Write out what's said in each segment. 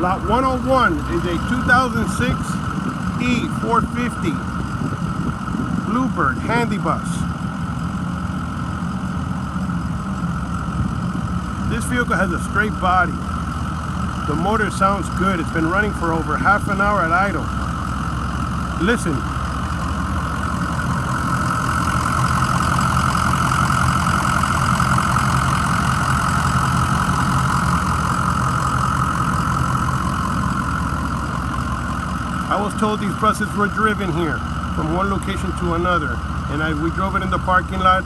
Lot 101 is a 2006 E-450 Bluebird Handy Bus. This vehicle has a straight body. The motor sounds good. It's been running for over half an hour at idle. Listen. I was told these buses were driven here from one location to another, and we drove it in the parking lot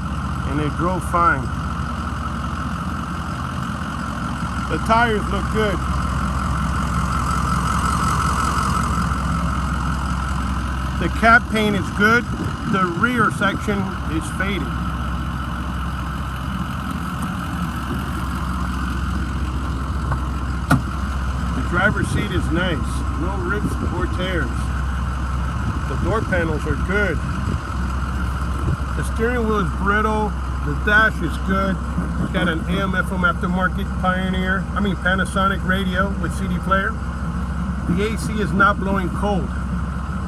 and it drove fine. The tires look good. The cab paint is good. The rear section is faded. The driver's seat is nice. No rips or tears. The door panels are good. The steering wheel is brittle. The dash is good. It's got an AM/FM aftermarket Panasonic radio with CD player. The AC is not blowing cold.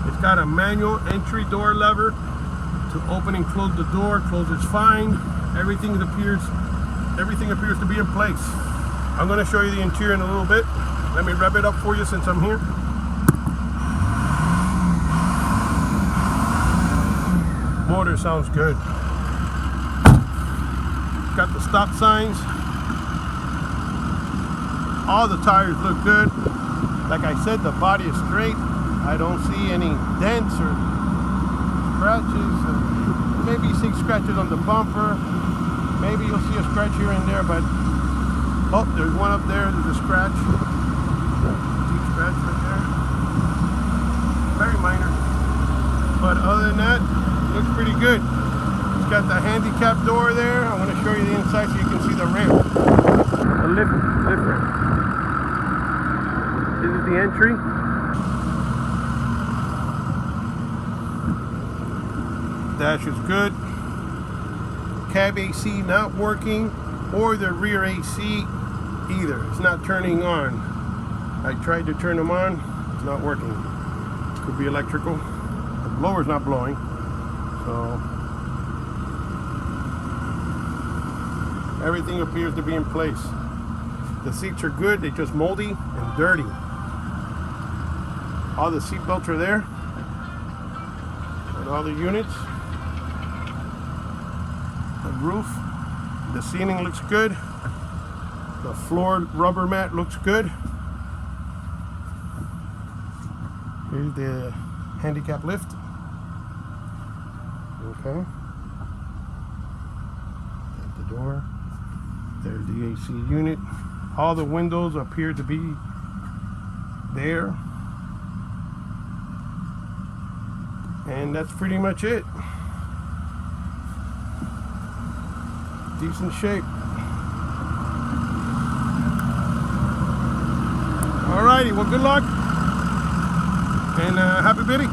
It's got a manual entry door lever to open and close the door. Closes fine. Everything appears to be in place. I'm going to show you the interior in a little bit. Let me rev it up for you since I'm here. Motor sounds good. Got the stop signs. All the tires look good. Like I said, the body is straight. I don't see any dents or scratches. Maybe you see scratches on the bumper. Maybe you'll see a scratch here and there, but oh, there's one up there. There's a scratch. Deep scratch right there. Very minor. But other than that, looks pretty good. It's got the handicap door there. I'm going to show you the inside so you can see the ramp. The lift ramp. This is the entry. Dash is good. Cab AC not working, or the rear AC either. It's not turning on. I tried to turn them on. It's not working. Could be electrical. The blower's not blowing. So everything appears to be in place. The seats are good. They're just moldy and dirty. All the seat belts are there. And all the units. The roof. The ceiling looks good. The floor rubber mat looks good. Here's the handicap lift. Okay. There's the door. There's the AC unit. All the windows appear to be there. And that's pretty much it. Decent shape. Alrighty, well, good luck. And happy bidding.